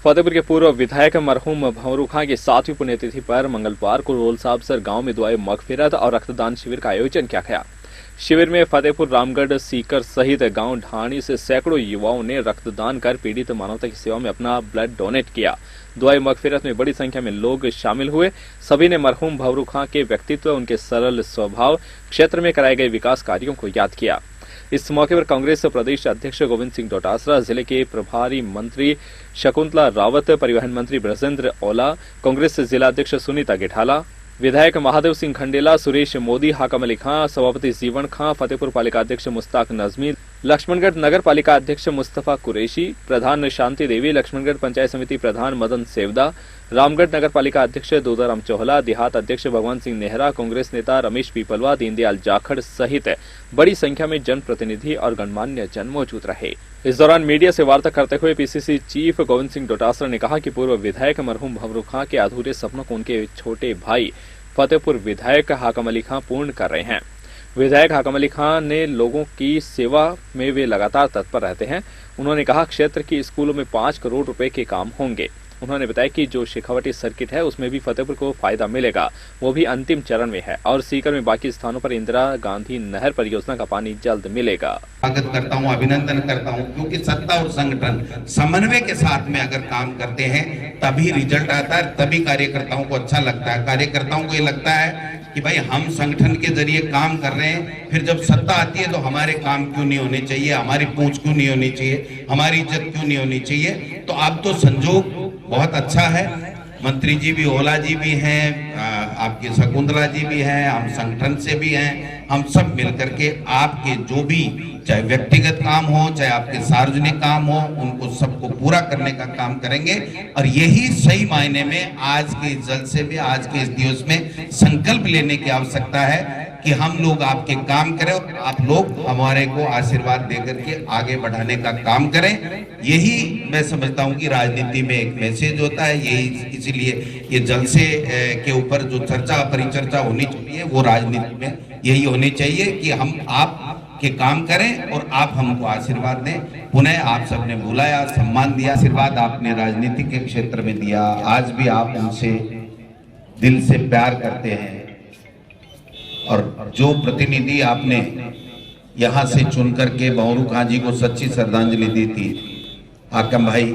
फतेहपुर के पूर्व विधायक मरहूम भंवरू खां की 7वीं पुण्यतिथि पर मंगलवार को रोल साहबसर गांव में दुआए मगफिरत और रक्तदान शिविर का आयोजन किया गया। शिविर में फतेहपुर, रामगढ़, सीकर सहित गांव ढाणी से सैकड़ों युवाओं ने रक्तदान कर पीड़ित मानवता की सेवा में अपना ब्लड डोनेट किया। दुआए मगफिरत में बड़ी संख्या में लोग शामिल हुए। सभी ने मरहूम भंवरू खां के व्यक्तित्व, उनके सरल स्वभाव, क्षेत्र में कराए गए विकास कार्यों को याद किया। इस मौके पर कांग्रेस प्रदेश अध्यक्ष गोविंद सिंह डोटासरा, जिले के प्रभारी मंत्री शकुंतला रावत, परिवहन मंत्री ब्रजेंद्र ओला, कांग्रेस जिला अध्यक्ष सुनीता गिठाला, विधायक महादेव सिंह खंडेला, सुरेश मोदी, हाकम अली खां, सभापति जीवन खां, फतेहपुर पालिका अध्यक्ष मुश्ताक नजमी, लक्ष्मणगढ़ नगर पालिका अध्यक्ष मुस्तफा कुरैशी, प्रधान शांति देवी, लक्ष्मणगढ़ पंचायत समिति प्रधान मदन सेवदा, रामगढ़ नगर पालिका अध्यक्ष दोदाराम चोहला, देहात अध्यक्ष भगवंत सिंह नेहरा, कांग्रेस नेता रमेश पीपलवा, दीनदयाल जाखड़ सहित बड़ी संख्या में जनप्रतिनिधि और गणमान्य जन मौजूद रहे। इस दौरान मीडिया से वार्ता करते हुए पीसीसी चीफ गोविंद सिंह डोटासरा ने कहा कि पूर्व विधायक मरहूम भंवरू खां के अधूरे सपनों को उनके छोटे भाई फतेहपुर विधायक हाकम अली खां पूर्ण कर रहे हैं। विधायक हाकम अली खां ने लोगों की सेवा में वे लगातार तत्पर रहते हैं। उन्होंने कहा क्षेत्र की स्कूलों में 5 करोड़ रुपए के काम होंगे। उन्होंने बताया कि जो शेखावटी सर्किट है उसमें भी फतेहपुर को फायदा मिलेगा, वो भी अंतिम चरण में है और सीकर में बाकी स्थानों पर इंदिरा गांधी नहर परियोजना का पानी जल्द मिलेगा। स्वागत करता हूं, अभिनंदन करता हूं, क्योंकि सत्ता और संगठन समन्वय के साथ में अगर काम करते हैं तभी रिजल्ट आता है, तभी कार्यकर्ताओं को अच्छा लगता है। कार्यकर्ताओं को ये लगता है कि भाई हम संगठन के जरिए काम कर रहे हैं, फिर जब सत्ता आती है तो हमारे काम क्यों नहीं होने चाहिए, हमारी पूछ क्यों नहीं होनी चाहिए, हमारी इज्जत क्यों नहीं होनी चाहिए। तो अब तो संजोग बहुत अच्छा है। मंत्री जी भी, ओला जी भी हैं, आपके शकुंतला जी भी हैं, हम संगठन से भी हैं, हम सब मिलकर के आपके जो भी चाहे व्यक्तिगत काम हो चाहे आपके सार्वजनिक काम हो उनको सबको पूरा करने का काम करेंगे। और यही सही मायने में आज के इस जलसे में, आज के इस दिवस में संकल्प लेने की आवश्यकता है कि हम लोग आपके काम करें और आप लोग हमारे को आशीर्वाद देकर के आगे बढ़ाने का काम करें। यही मैं समझता हूं कि राजनीति में एक मैसेज होता है। यही इसीलिए ये जलसे के ऊपर जो चर्चा परिचर्चा होनी चाहिए वो राजनीति में यही होनी चाहिए कि हम आप के काम करें और आप हमको आशीर्वाद दें। पुनः आप सबने बुलाया, सम्मान दिया, आशीर्वाद आपने राजनीति के क्षेत्र में दिया। आज भी आप उनसे दिल से प्यार करते हैं और जो प्रतिनिधि आपने यहाँ से चुन करके भंवरू खां जी को सच्ची श्रद्धांजलि दी थी, हाकम भाई,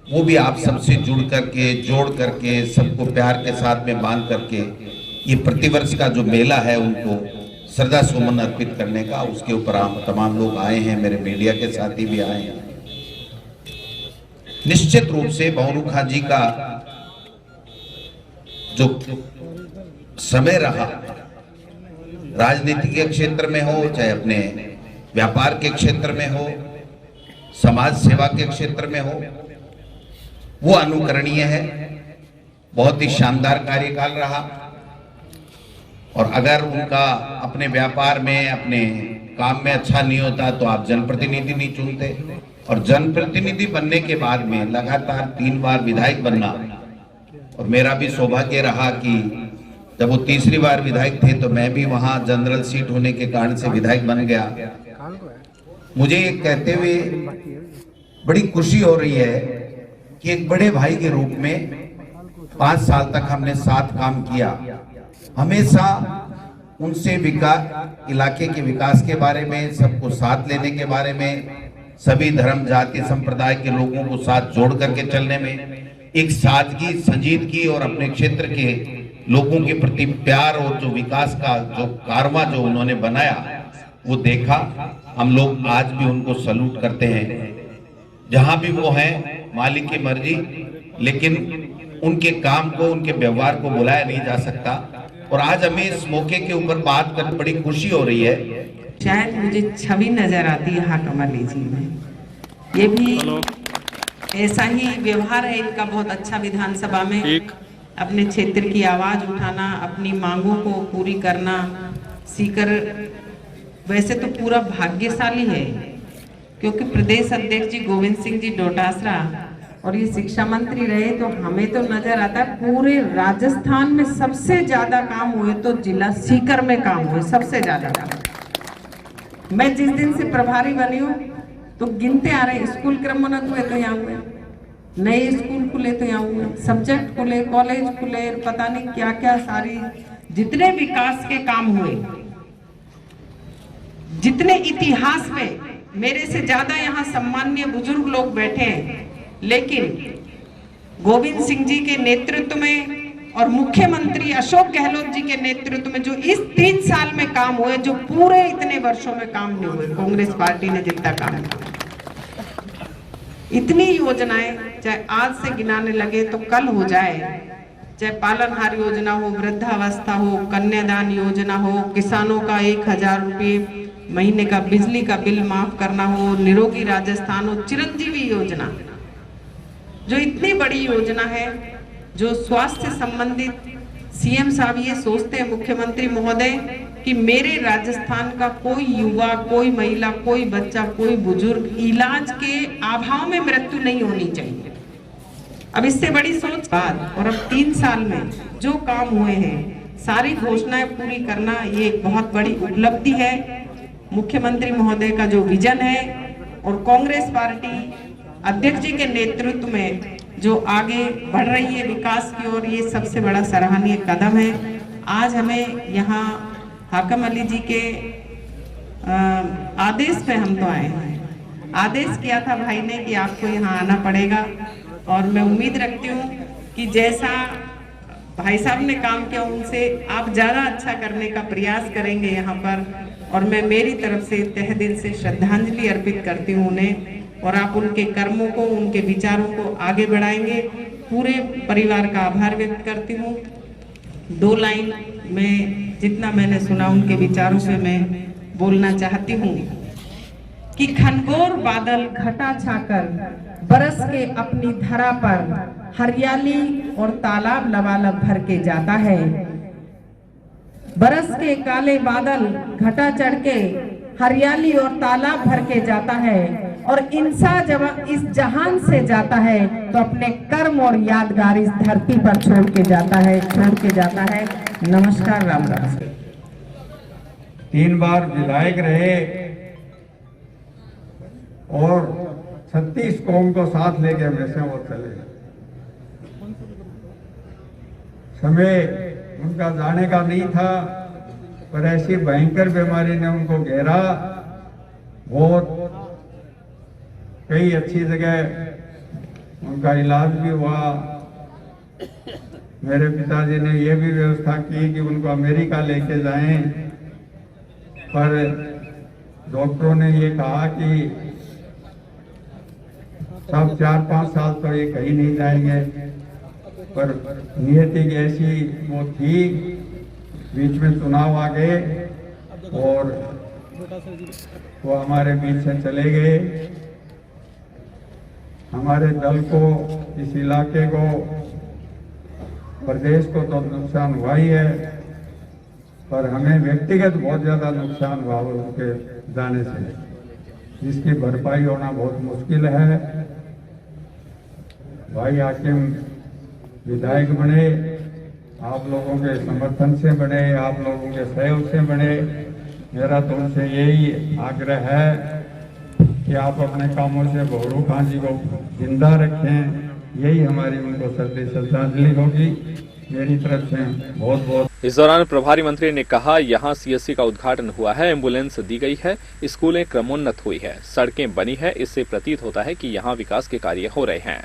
वो भी आप सबसे जुड़ करके, जोड़ करके, सबको प्यार के साथ में बांध करके ये प्रतिवर्ष का जो मेला है उनको श्रद्धा सुमन अर्पित करने का, उसके ऊपर हम तमाम लोग आए हैं, मेरे मीडिया के साथी भी आए हैं। निश्चित रूप से भंवरू खां जी का जो समय रहा, राजनीति के क्षेत्र में हो चाहे अपने व्यापार के क्षेत्र में हो, समाज सेवा के क्षेत्र में हो, वो अनुकरणीय है। बहुत ही शानदार कार्यकाल रहा। और अगर उनका अपने व्यापार में, अपने काम में अच्छा नहीं होता तो आप जनप्रतिनिधि नहीं चुनते, और जनप्रतिनिधि बनने के बाद में लगातार 3 बार विधायक बनना, और मेरा भी सौभाग्य रहा कि जब वो तीसरी बार विधायक थे तो मैं भी वहां जनरल सीट होने के कारण से विधायक बन गया। मुझे ये कहते हुए बड़ी खुशी हो रही है कि एक बड़े भाई के रूप में 5 साल तक हमने साथ काम किया। हमेशा उनसे विकास, इलाके के विकास के बारे में, सबको साथ लेने के बारे में, सभी धर्म जाति संप्रदाय के लोगों को साथ जोड़ करके चलने में एक सादगी, संजीदगी और अपने क्षेत्र के लोगों के प्रति प्यार और जो विकास का जो कारवां जो उन्होंने बनाया वो देखा। हम लोग आज भी उनको सैल्यूट करते हैं जहां भी वो हैं, मालिक की मर्जी, लेकिन उनके काम को, उनके व्यवहार को बुलाया नहीं जा सकता। और आज हमें इस मौके के ऊपर बात कर बड़ी खुशी हो रही है। शायद मुझे छवि नजर आती है हाकम अली जी में, ये भी ऐसा ही व्यवहार है इनका, बहुत अच्छा विधानसभा में अपने क्षेत्र की आवाज उठाना, अपनी मांगों को पूरी करना। सीकर वैसे तो पूरा भाग्यशाली है क्योंकि प्रदेश अध्यक्ष जी गोविंद सिंह जी डोटासरा और ये शिक्षा मंत्री रहे, तो हमें तो नजर आता है पूरे राजस्थान में सबसे ज्यादा काम हुए तो जिला सीकर में काम हुए, सबसे ज्यादा काम। मैं जिस दिन से प्रभारी बनी हूँ तो गिनते आ रहे, स्कूल क्रमोन्नत हुए तो यहाँ हुए, नए स्कूल खुले तो यहाँ हुए, सब्जेक्ट खुले, कॉलेज खुले, पता नहीं क्या क्या सारी जितने विकास के काम हुए, जितने इतिहास में मेरे से ज्यादा यहाँ सम्माननीय बुजुर्ग लोग बैठे हैं, लेकिन गोविंद सिंह जी के नेतृत्व में और मुख्यमंत्री अशोक गहलोत जी के नेतृत्व में जो इस 3 साल में काम हुए, जो पूरे इतने वर्षों में काम नहीं हुए, कांग्रेस पार्टी ने जितना काम किया, इतनी योजनाएं चाहे आज से गिनाने लगे तो कल हो जाए, चाहे पालनहार योजना हो, वृद्धावस्था हो, कन्यादान योजना हो, किसानों का 1000 रुपये महीने का बिजली का बिल माफ करना हो, निरोगी राजस्थान हो, चिरंजीवी योजना, जो इतनी बड़ी योजना है, जो स्वास्थ्य संबंधित सीएम साहब ये सोचते हैं मुख्यमंत्री महोदय कि मेरे राजस्थान का कोई युवा, कोई महिला, कोई बच्चा, कोई बुजुर्ग इलाज के अभाव में मृत्यु नहीं होनी चाहिए। अब इससे बड़ी सोच बाद और अब 3 साल में जो काम हुए हैं, सारी घोषणाएं पूरी करना, ये एक बहुत बड़ी उपलब्धि है। मुख्यमंत्री महोदय का जो विजन है और कांग्रेस पार्टी अध्यक्ष जी के नेतृत्व में जो आगे बढ़ रही है विकास की ओर, ये सबसे बड़ा सराहनीय कदम है। आज हमें यहाँ हाकम अली जी के आदेश पे हम तो आए हैं। आदेश किया था भाई ने कि आपको यहाँ आना पड़ेगा, और मैं उम्मीद रखती हूँ कि जैसा भाई साहब ने काम किया उनसे आप ज्यादा अच्छा करने का प्रयास करेंगे यहाँ पर, और मैं मेरी तरफ से तहे दिल से श्रद्धांजलि अर्पित करती हूँ उन्हें, और आप उनके कर्मों को, उनके विचारों को आगे बढ़ाएंगे। पूरे परिवार का आभार व्यक्त करती हूँ। 2 लाइन में जितना मैंने सुना उनके विचारों से मैं बोलना चाहती हूँ कि घनघोर बादल घटा छाकर बरस के अपनी धरा पर हरियाली और तालाब लबालब भर के जाता है। बरस के काले बादल घटा चढ़ के हरियाली और तालाब भर के जाता है, और इंसान जब इस जहान से जाता है तो अपने कर्म और यादगार इस धरती पर छोड़ के जाता है। नमस्कार, राम राम। 3 बार विधायक रहे और 36 कौम को साथ लेके हमेशा वो चले। समय उनका जाने का नहीं था, पर ऐसी भयंकर बीमारी ने उनको घेरा। बहुत कई अच्छी जगह उनका इलाज भी हुआ। मेरे पिताजी ने ये भी व्यवस्था की कि उनको अमेरिका लेके जाएं, पर डॉक्टरों ने ये कहा कि सब 4-5 साल तो ये कहीं नहीं जाएंगे, पर नियति की ऐसी वो थी, बीच में चुनाव आ गए और वो हमारे बीच से चले गए। हमारे दल को, इस इलाके को, प्रदेश को तो नुकसान हुआ ही है, पर हमें व्यक्तिगत बहुत ज्यादा नुकसान हुआ उनके जाने से, जिसकी भरपाई होना बहुत मुश्किल है। भाई हाकिम विधायक बने, आप लोगों के समर्थन से बने, आप लोगों के सहयोग से बने। मेरा तो उनसे यही आग्रह है कि आप अपने कामों से भौरू खान जी को जिंदा रखें। यही हमारी उनको श्रद्धांजलि होगी। मेरी तरफ से बहुत बहुत। इस दौरान प्रभारी मंत्री ने कहा, यहाँ सीएससी का उद्घाटन हुआ है, एम्बुलेंस दी गई है, स्कूलें क्रमोन्नत हुई है, सड़कें बनी है। इससे प्रतीत होता है कि यहाँ विकास के कार्य हो रहे हैं।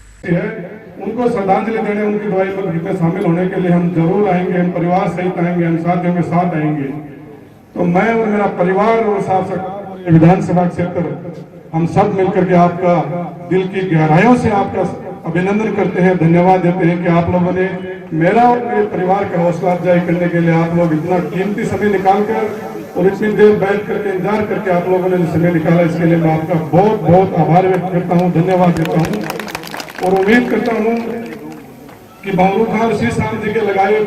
उनको श्रद्धांजलि देने, उनकी दवाई में शामिल होने के लिए हम जरूर आएंगे। हम परिवार सहित आएंगे, हम साथियों के साथ आएंगे। तो मैं और मेरा परिवार और साथ विधानसभा क्षेत्र हम सब मिलकर के आपका दिल की गहराइयों से आपका अभिनंदन करते हैं, धन्यवाद देते हैं कि आप लोगों ने मेरा और मेरे परिवार का हौसला अफजाई करने के लिए आप लोग इतना कीमती समय निकालकर और इतनी देर बैठ करके इंतजार करके आप लोगों ने जो समय निकाला, इसके लिए मैं आपका बहुत बहुत आभार व्यक्त करता हूँ, धन्यवाद देता हूँ। और उम्मीद करता हूँ कि भंवरू खान श्री शाम जी के लगाए हुए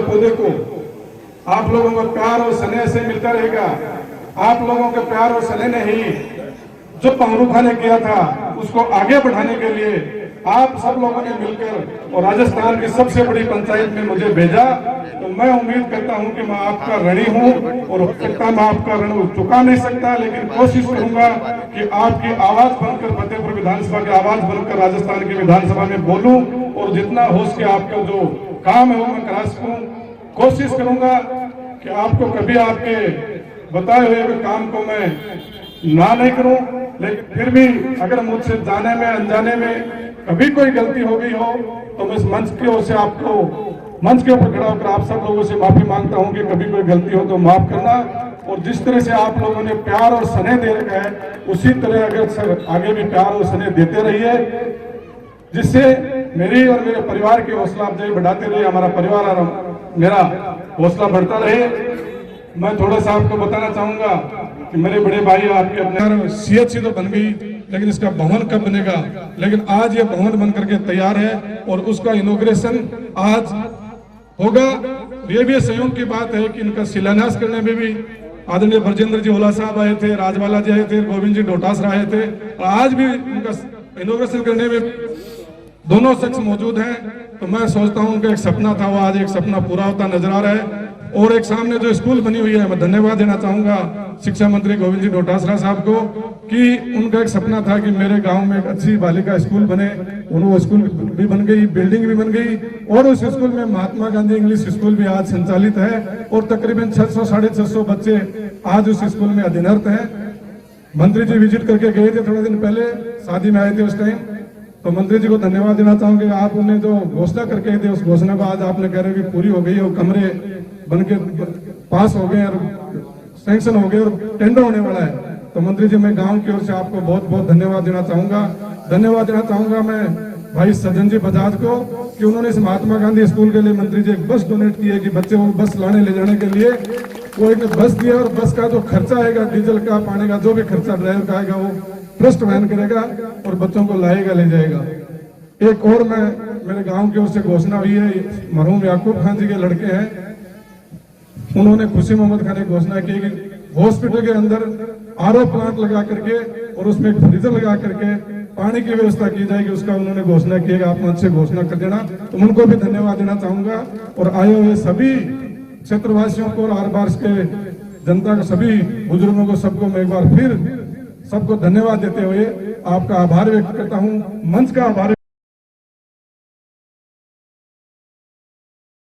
पौधे को आप लोगों का प्यार और स्नेह से मिलता रहेगा। आप लोगों के प्यार और स्नेह ने ही जो भंवरू खान ने किया था उसको आगे बढ़ाने के लिए आप सब लोगों ने मिलकर और राजस्थान की सबसे बड़ी पंचायत में मुझे भेजा, तो मैं उम्मीद करता हूं कि मैं आपका ऋणी हूं और हो सकता मैं आपका ऋण चुका नहीं सकता, लेकिन कोशिश करूंगा कि आपकी आवाज बनकर फतेहपुर विधानसभा की आवाज बनकर राजस्थान की विधानसभा में बोलूं और जितना हो सके आपका जो काम है वो मैं करा सकूं। कोशिश करूंगा कि आपको कभी आपके बताए हुए काम को मैं ना नहीं करूं, लेकिन फिर भी अगर मुझसे जाने में अनजाने में कभी कोई गलती हो गई हो तो मैं इस मंच की ओर से आपको मंच के ऊपर खड़ा होकर आप सब लोगों से माफी मांगता हूं कि कभी कोई गलती हो तो माफ करना। और जिस तरह से आप लोगों ने प्यार और स्नेह दे रखा है उसी तरह अगर आगे भी प्यार और स्नेह देते रहिए, जिससे मेरी और मेरे परिवार की हौसला अफजाई बढ़ाते रहिए, हमारा परिवार और मेरा हौसला बढ़ता रहे। मैं थोड़ा सा आपको बताना चाहूंगा कि मेरे बड़े भाई आपके अपने CHC तो बन गई, लेकिन इसका भवन कब बनेगा, लेकिन आज ये भवन बन करके तैयार है और उसका इनॉग्रेशन आज होगा। ये भी संयोग की बात है कि इनका शिलान्यास करने में भी आदरणीय ब्रजेंद्र जी ओला साहब आए थे, राजवाला जी आए थे, गोविंद जी डोटासरा आए थे, और आज भी उनका इनॉग्रेशन करने में दोनों शख्स मौजूद हैं। तो मैं सोचता हूं उनका एक सपना था, वो आज एक सपना पूरा होता नजर आ रहा है। और एक सामने जो स्कूल बनी हुई है, मैं धन्यवाद देना चाहूंगा शिक्षा मंत्री गोविंद जी डोटासरा साहब को कि उनका एक सपना था कि मेरे गांव में एक अच्छी बालिका स्कूल बने, वो स्कूल भी बन गई, बिल्डिंग भी बन गई, और उस स्कूल में महात्मा गांधी इंग्लिश स्कूल भी आज संचालित है और तकरीबन 600-650 बच्चे आज उस स्कूल में अधीनस्थ हैं। मंत्री जी विजिट करके गए थे थोड़े दिन पहले, शादी में आए थे उस टाइम, तो मंत्री जी को धन्यवाद देना चाहूंगे। आपने जो घोषणा करके थे उस घोषणा को आज आपने कह रहे कि पूरी हो गई और कमरे बनके पास हो गए और सैंक्शन हो गए और टेंडर होने वाला है। तो मंत्री जी मैं गांव की ओर से आपको बहुत बहुत धन्यवाद देना चाहूंगा। धन्यवाद देना चाहूंगा मैं भाई सज्जन जी बजाज को कि उन्होंने इस महात्मा गांधी स्कूल के लिए मंत्री जी एक बस डोनेट की है कि बच्चे को बस लाने ले जाने के लिए वो एक बस दिया, और बस का जो खर्चा आएगा डीजल का, पानी का, जो भी खर्चा ड्राइवर का आएगा वो ट्रस्ट वहन करेगा और बच्चों को लाएगा ले जाएगा। एक और मैं मेरे गांव की ओर से घोषणा हुई है, मरहूम याकूब खान जी के लड़के हैं, उन्होंने खुशी मोहम्मद खान ने घोषणा की कि हॉस्पिटल के अंदर RO प्लांट लगा करके और उसमें एक फ्रीजर लगा करके पानी की व्यवस्था की जाएगी। उसका उन्होंने घोषणा की है, आप मंच से घोषणा कर देना, तो उनको भी धन्यवाद देना चाहूंगा। और आए हुए सभी क्षेत्रवासियों को और आर बार के जनता को, सभी बुजुर्गों को, सबको मैं एक बार फिर सबको धन्यवाद देते हुए आपका आभार व्यक्त करता हूँ, मंच का आभार